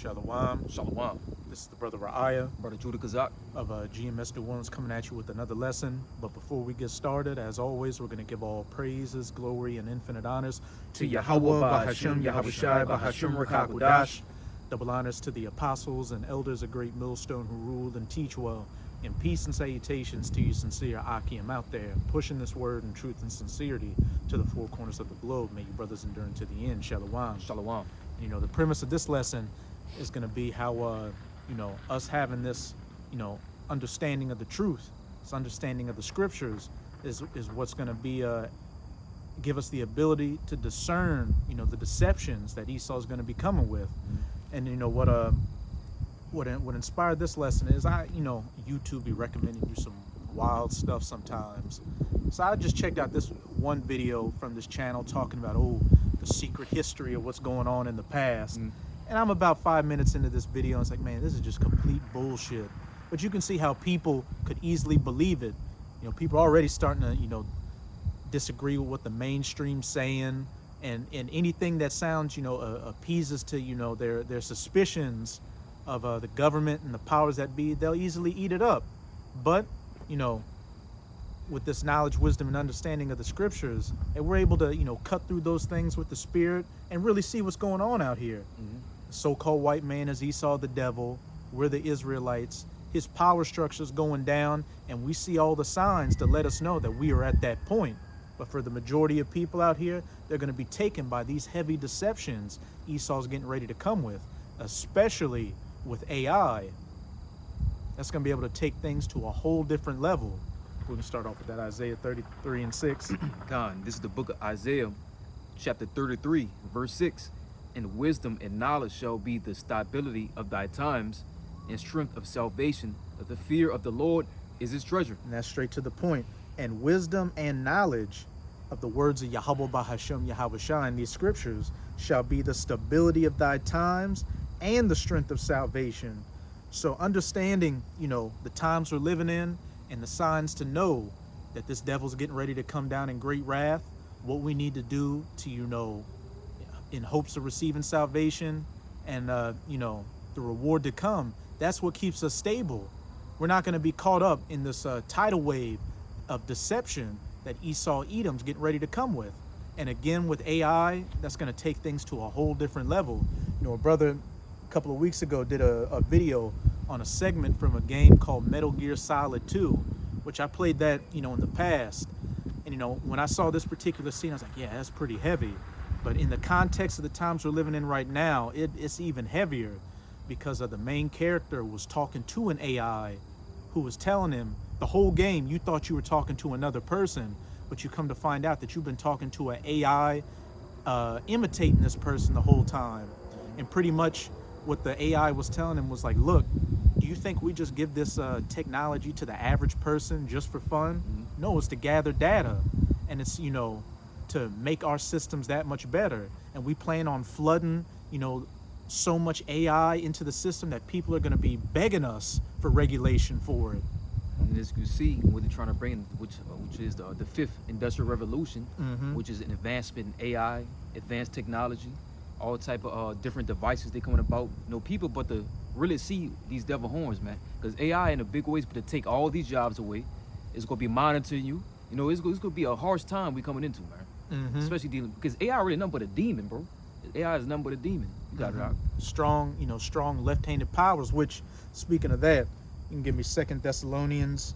Shalom. Shalom. This is the brother Ra'aya Brother Judah Kazak. of GMS New Orleans coming at you with another lesson. But before we get started, as always, we're going to give all praises, glory, and infinite honors to Yahweh, Bahashem, Yahushai, Bahashem, Rakakudash. Double honors to the apostles and elders of Great Millstone who ruled and teach well. And peace and salutations to you sincere Akim out there, pushing this word in truth and sincerity to the four corners of the globe. May you brothers endure to the end. Shalom. Shalom. You know, the premise of this lesson is going to be how, us having this, understanding of the truth, this understanding of the scriptures is what's going to be, give us the ability to discern, the deceptions that Esau is going to be coming with. And, what inspired this lesson is YouTube be recommending you some wild stuff sometimes. So I just checked out this one video from this channel talking about, the secret history of what's going on in the past. And I'm about 5 minutes into this video and it's like, man, this is just complete bullshit. But you can see how people could easily believe it. People are already starting to, disagree with what the mainstream's saying, and anything that sounds, appeases to, their suspicions of the government and the powers that be, they'll easily eat it up. But, with this knowledge, wisdom, and understanding of the scriptures, and we're able to, cut through those things with the spirit and really see what's going on out here. The so-called white man is Esau the devil. We're the Israelites. His power structure's going down, and we see all the signs to let us know that we are at that point. But for the majority of people out here, they're going to be taken by these heavy deceptions Esau's getting ready to come with, especially with AI. That's going to be able to take things to a whole different level. We're going to start off with that Isaiah 33 and 6. God, this is the book of Isaiah, chapter 33, verse 6. And wisdom and knowledge shall be the stability of thy times, and strength of salvation. That the fear of the Lord is his treasure. And that's straight to the point. And wisdom and knowledge of the words of Yahweh Bahashem Yahushai in these scriptures shall be the stability of thy times and the strength of salvation. So understanding, the times we're living in and the signs to know that this devil's getting ready to come down in great wrath, what we need to do to, in hopes of receiving salvation and, the reward to come, that's what keeps us stable. We're not going to be caught up in this tidal wave of deception that Esau Edom's getting ready to come with. And again, with AI, that's going to take things to a whole different level. A brother a couple of weeks ago did a video on a segment from a game called Metal Gear Solid 2, which I played that, in the past. And, when I saw this particular scene, I was like, yeah, that's pretty heavy. But in the context of the times we're living in right now, it's even heavier, because of the main character was talking to an AI who was telling him the whole game you thought you were talking to another person, but you come to find out that you've been talking to an AI imitating this person the whole time. And pretty much what the AI was telling him was like, look, do you think we just give this technology to the average person just for fun? No, it's to gather data, and it's, to make our systems that much better. And we plan on flooding, so much AI into the system that people are going to be begging us for regulation for it. And as you see, what they're trying to bring, which is the fifth industrial revolution, which is an advancement in AI, advanced technology, all type of different devices they coming about. People but to really see these devil horns, man. Because AI in a big way is to take all these jobs away. It's going to be monitoring you. It's going to be a harsh time we coming into, man. Especially dealing, because AI really nothing but a demon, bro. AI is nothing but a demon. You got it out. Strong left-handed powers, which, speaking of that, you can give me 2 Thessalonians.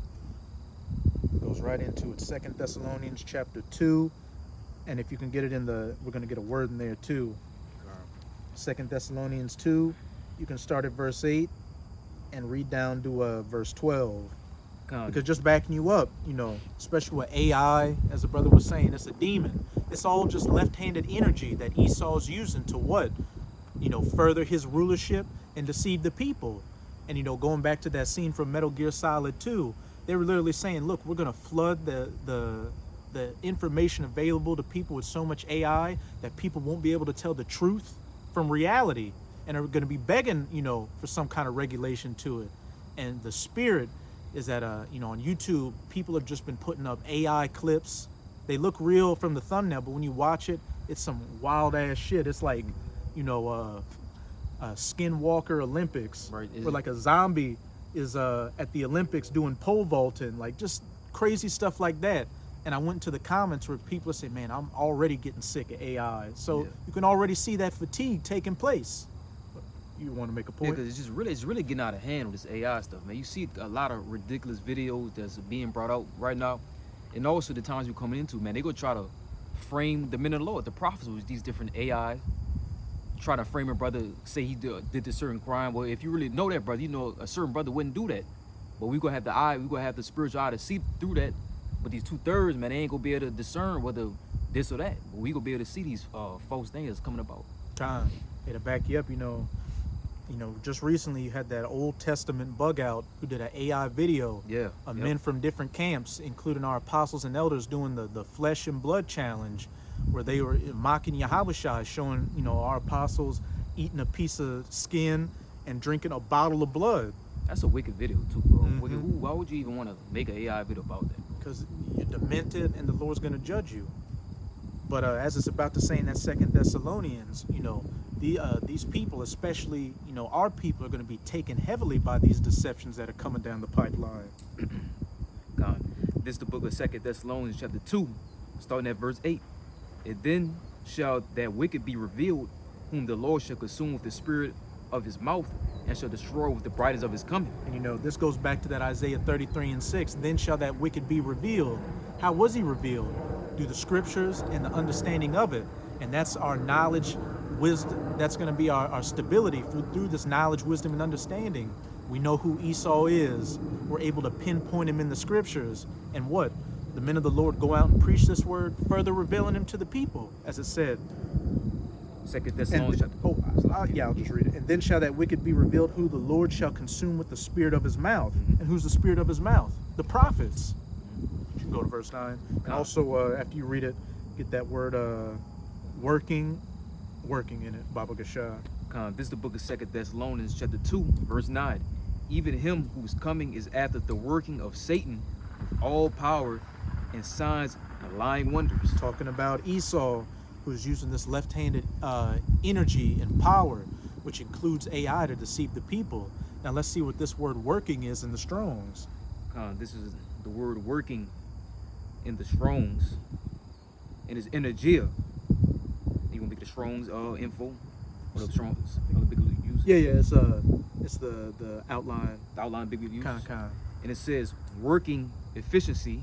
Goes right into it. 2 Thessalonians chapter 2. And if you can get it we're going to get a word in there too. 2 Thessalonians 2. You can start at verse 8 and read down to verse 12. Because just backing you up, especially with AI, as the brother was saying, it's a demon. It's all just left-handed energy that Esau's using to what? Further his rulership and deceive the people. And, going back to that scene from Metal Gear Solid 2, they were literally saying, look, we're going to flood the information available to people with so much AI that people won't be able to tell the truth from reality, and are going to be begging, for some kind of regulation to it. And the spirit is that, on YouTube, people have just been putting up AI clips. They look real from the thumbnail, but when you watch it, it's some wild ass shit. It's like, Skinwalker Olympics, Right. where like a zombie is at the Olympics doing pole vaulting, like just crazy stuff like that. And I went to the comments where people say, "Man, I'm already getting sick of AI." So Yeah. you can already see that fatigue taking place. You want to make a Yeah, point? because it's really getting out of hand with this AI stuff, man. You see a lot of ridiculous videos that's being brought out right now, and also the times we're coming into, man. They go try to frame the men of the Lord, the prophets, with these different AI. Try to frame a brother, say he did this certain crime. Well, if you really know that brother, you know a certain brother wouldn't do that. But we gonna have the eye, we gonna have the spiritual eye to see through that. But these 2/3, man, they ain't gonna be able to discern whether this or that. But we gonna be able to see these false things that's coming about. Time. Hey, to back you up, just recently you had that Old Testament bug out who did an AI video Yeah. of Yep. men from different camps, including our apostles and elders, doing the flesh and blood challenge, where they were mocking Yahushua, showing our apostles eating a piece of skin and drinking a bottle of blood, That's a wicked video too, bro. Mhm. Wicked. Why would you even want to make an AI video about that? because you're demented and the Lord's going to judge you. But as it's about to say in that Second Thessalonians, these people, especially our people, are going to be taken heavily by these deceptions that are coming down the pipeline. God. This is the book of 2 Thessalonians chapter 2, starting at verse 8. And then shall that wicked be revealed, whom the Lord shall consume with the spirit of his mouth, and shall destroy with the brightness of his coming. And this goes back to that Isaiah 33:6. Then shall that wicked be revealed. How was he revealed? Through the scriptures and the understanding of it. And that's our knowledge, wisdom. That's going to be our stability through this knowledge, wisdom, and understanding. We know who Esau is. We're able to pinpoint him in the scriptures. And what? The men of the Lord go out and preach this word, further revealing him to the people, as it said. 2 Thessalonians chapter. I'll just read it. And then shall that wicked be revealed, who the Lord shall consume with the spirit of his mouth. Mhm. And who's the spirit of his mouth? The prophets. You can go to verse 9. And Come. also, after you read it, get that word working in it, Baba Gasha. This is the book of 2 Thessalonians chapter 2, verse 9. Even him whose coming is after the working of Satan with all power and signs and lying wonders. Talking about Esau, who's using this left-handed energy and power, which includes AI, to deceive the people. Now let's see what this word working is in the Strongs. This is the word working in the Strongs. And it's energia. You gonna make the Strongs info? What the Strongs biblically used? Yeah, it's the outline. The outline biblically used. Kind. And it says working efficiency.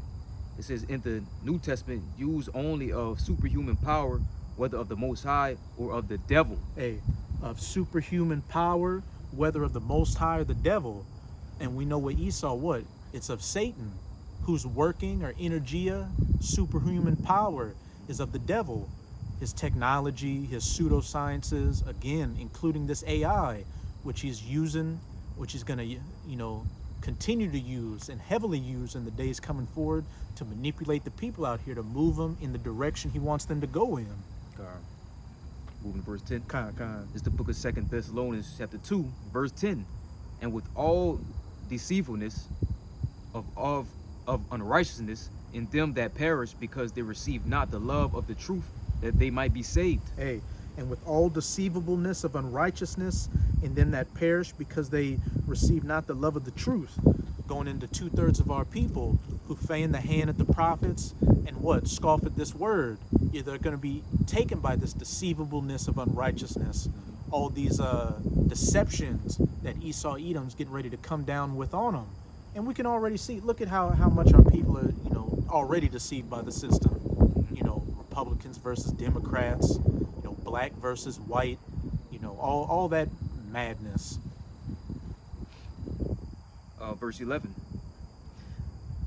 It says in the New Testament, use only of superhuman power, whether of the Most High or of the devil. Of superhuman power, whether of the Most High or the devil. And we know what Esau, what? It's of Satan, who's working, or energia, superhuman power, is of the devil. His technology, his pseudosciences, again, including this AI, which he's using, which he's going to, continue to use and heavily use in the days coming forward to manipulate the people out here, to move them in the direction he wants them to go in. Moving to verse 10. Kind. It's the book of 2 Thessalonians chapter 2, verse 10. And with all deceitfulness of unrighteousness in them that perish, because they receive not the love of the truth, that they might be saved. And with all deceivableness of unrighteousness in them that perish, because they receive not the love of the truth. Going into 2/3 of our people who fan the hand at the prophets and scoff at this word. Yeah, they're going to be taken by this deceivableness of unrighteousness. All these deceptions that Esau Edom's getting ready to come down with on them. And we can already see, look at how much our people are, already deceived by the system. Republicans versus Democrats, black versus white, all that madness. Verse 11.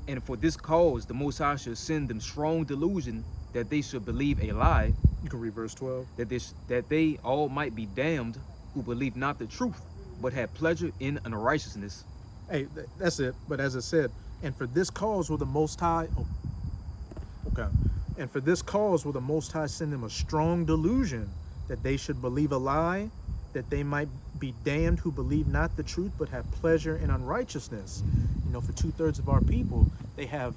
And for this cause the Most High shall send them strong delusion, that they should believe a lie, You can read verse 12. that they all might be damned, who believe not the truth, but have pleasure in unrighteousness. That's it. But as I said, and for this cause will the Most High. And for this cause will the Most High send them a strong delusion, that they should believe a lie, that they might be damned who believe not the truth, but have pleasure in unrighteousness. For 2/3 of our people, they have,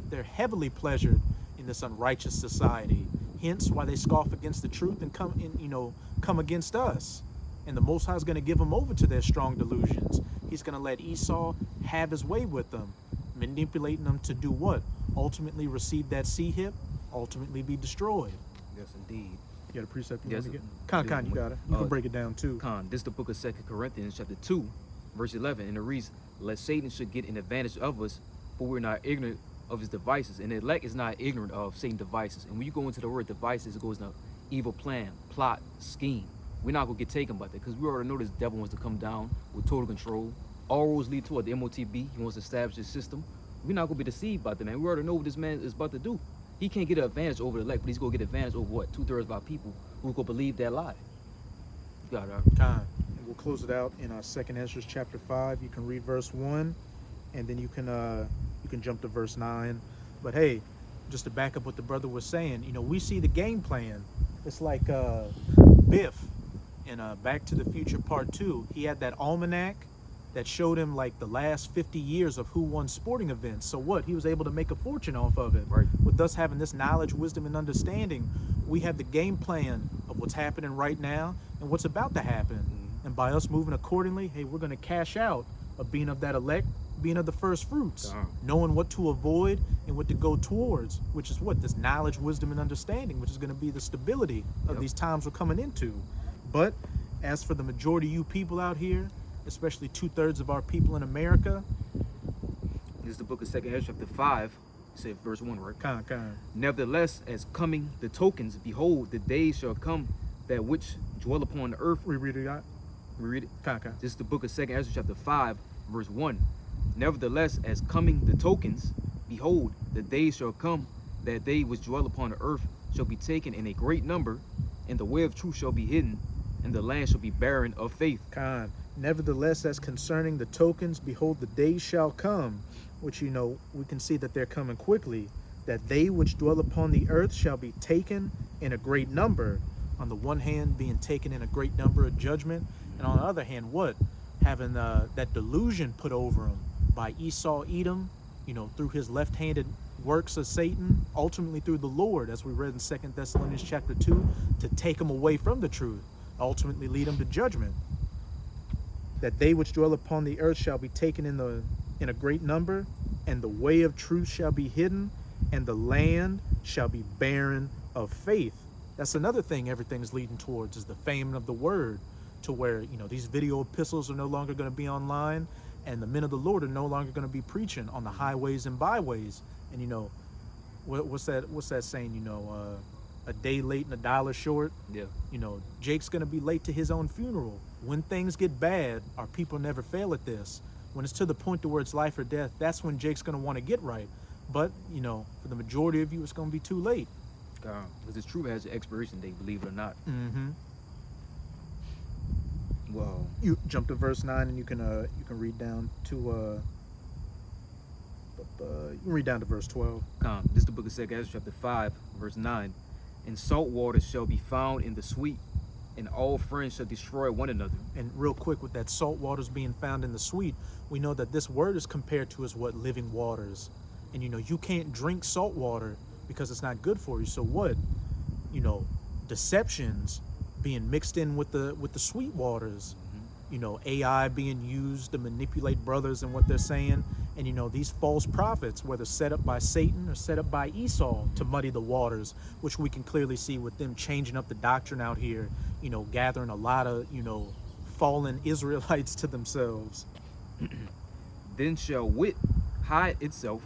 they're heavily pleasured in this unrighteous society. Hence why they scoff against the truth and come against us. And the Most High is going to give them over to their strong delusions. He's going to let Esau have his way with them, manipulating them to do what? Ultimately receive that sea hip, ultimately be destroyed. Yes, indeed. You got a precept you Yes, want to get? Khan, you got it. You can break it down too. Khan, this is the book of 2 Corinthians chapter 2, verse 11. And it reads, "Lest Satan should get an advantage of us, for we're not ignorant of his devices." And the elect is not ignorant of Satan's devices. And when you go into the word devices, it goes into evil plan, plot, scheme. We're not going to get taken by that, because we already know this devil wants to come down with total control. All roads lead toward the MOTB. He wants to establish his system. We're not going to be deceived by the man. We already know what this man is about to do. He can't get an advantage over the elect, but he's going to get advantage over what? 2/3 of our people who go believe that lie. You got it. Khan. And we'll close it out in 2nd Ezra chapter 5. You can read verse 1, and then you can jump to verse 9. But hey, just to back up what the brother was saying, we see the game plan. It's like Biff in Back to the Future Part 2. He had that almanac that showed him like the last 50 years of who won sporting events. So what? He was able to make a fortune off of it. Right. With us having this knowledge, wisdom, and understanding, we have the game plan of what's happening right now and what's about to happen. Mm-hmm. And by us moving accordingly, hey, we're going to cash out of being of that elect, being of the first fruits, knowing what to avoid and what to go towards, which is what? This knowledge, wisdom, and understanding, which is going to be the stability of these times we're coming into. But as for the majority of you people out here, especially 2/3 of our people in America. This is the book of 2nd Ezra chapter 5. You said verse 1, right? Khan. "Nevertheless, as coming the tokens, behold, the days shall come that which dwell upon the earth." Reread it out. Read it. Khan. This is the book of 2nd Ezra chapter 5, verse 1. "Nevertheless, as coming the tokens, behold, the days shall come that they which dwell upon the earth shall be taken in a great number, and the way of truth shall be hidden, and the land shall be barren of faith." Khan. "Nevertheless, as concerning the tokens, behold, the days shall come," which, we can see that they're coming quickly, "that they which dwell upon the earth shall be taken in a great number." On the one hand, being taken in a great number of judgment, and on the other hand, what? Having that delusion put over them by Esau, Edom, through his left-handed works of Satan, ultimately through the Lord, as we read in 2 Thessalonians chapter 2, to take them away from the truth, ultimately lead them to judgment. "That they which dwell upon the earth shall be taken in a great number, and the way of truth shall be hidden, and the land shall be barren of faith." That's another thing everything's leading towards, is the famine of the word, to where these video epistles are no longer going to be online, and the men of the Lord are no longer going to be preaching on the highways and byways. And what's that saying? A day late and a dollar short. Yeah. Jake's going to be late to his own funeral. When things get bad, our people never fail at this. When it's to the point to where it's life or death, that's when Jake's going to want to get right. But, for the majority of you, it's going to be too late. Because this truth has an expiration date, believe it or not. Mm-hmm. Well, You jump to verse 9, and you can read down to you can read down to verse 12. this is the book of 2nd Ezra chapter 5, verse 9. "And salt water shall be found in the sweet, and all friends shall destroy one another." And real quick, with that salt waters being found in the sweet, we know that this word is compared to as what? Living waters. And you can't drink salt water because it's not good for you. So what? Deceptions being mixed in with the sweet waters. AI being used to manipulate brothers and what they're saying. And these false prophets, whether set up by Satan or set up by Esau to muddy the waters, which we can clearly see with them changing up the doctrine out here, gathering a lot of, fallen Israelites to themselves. "Then shall wit hide itself,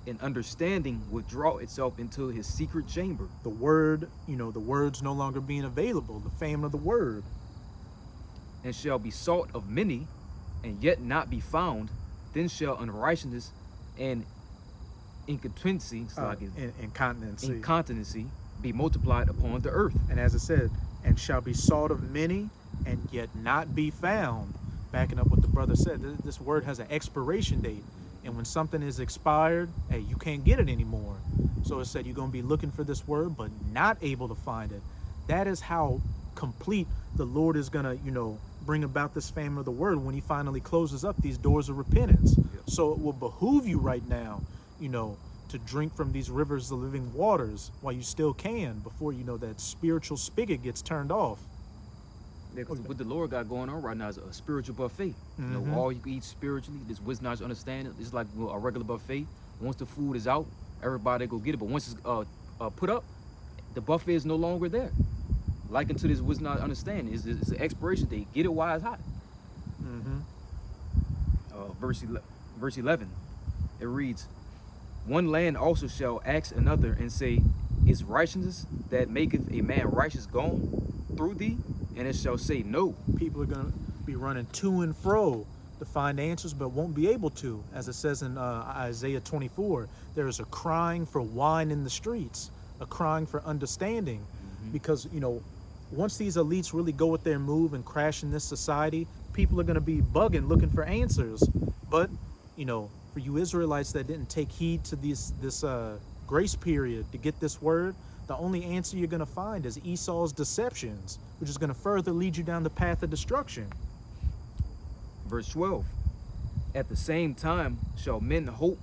and understanding withdraw itself into his secret chamber." The word, the word's no longer being available, the famine of the word. "And shall be sought of many, and yet not be found. Then shall unrighteousness and incontinency incontinency be multiplied upon the earth." And as it said, "and shall be sought of many, and yet not be found." Backing up what the brother said, this word has an expiration date. And when something is expired, hey, you can't get it anymore. So it said you're going to be looking for this word, but not able to find it. That is how complete the Lord is going to, bring about this famine of the word when he finally closes up these doors of repentance. So it will behoove you right now, to drink from these rivers of living waters while you still can, before, that spiritual spigot gets turned off. Yeah, 'cause Okay. what the Lord got going on right now is a spiritual buffet. You Mhm. know, all you can eat spiritually. This wisdom, knowledge, understanding. It's like a regular buffet. Once the food is out, everybody go get it. But once it's put up, the buffet is no longer there. Like into this wisdom, knowledge, understanding is an expiration date. Get it while it's hot. Mm-hmm. Verse 11, it reads, "One land also shall ask another and say, Is righteousness that maketh a man righteous gone through thee? And it shall say, No." People are going to be running to and fro to find answers, but won't be able to. As it says in Isaiah 24, there is a crying for wine in the streets, a crying for understanding. Because, you know, once these elites really go with their move and crash in this society, people are going to be bugging, looking for answers. But, you know, for you Israelites that didn't take heed to this grace period to get this word, the only answer you're going to find is Esau's deceptions, which is going to further lead you down the path of destruction. Verse 12, "At the same time shall men hope,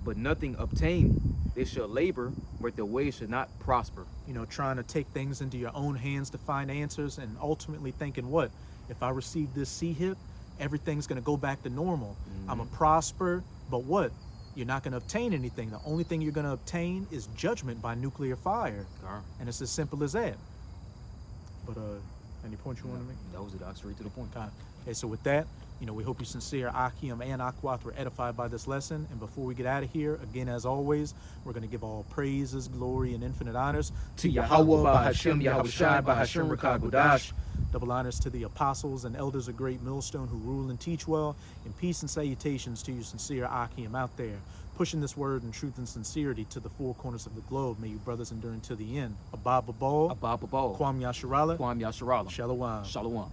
but nothing obtain. They shall labor, but their way shall not prosper." You know, trying to take things into your own hands to find answers, and ultimately thinking, what, if I receive this C-hip, everything's going to go back to normal. I'm a prosper, but what? You're not going to obtain anything. The only thing you're going to obtain is judgment by nuclear fire. And it's as simple as that. But any point you want to make? That was it. Straight to the point. Okay, so with that, you know, we hope you sincere Akim and Akwath were edified by this lesson. And before we get out of here, again, as always, we're going to give all praises, glory, and infinite honors To Yahweh, Bahashem, Yahushai, Bahashem, Rakagudash. Double honors to the apostles and elders of Great Millstone who rule and teach well. And peace and salutations to you sincere Akim out there, pushing this word in truth and sincerity to the four corners of the globe. May you brothers endure until the end. Abba Babal, Abba Babal, Kwam Yasharala, Kwam Yasharala, Shalom. Shalom.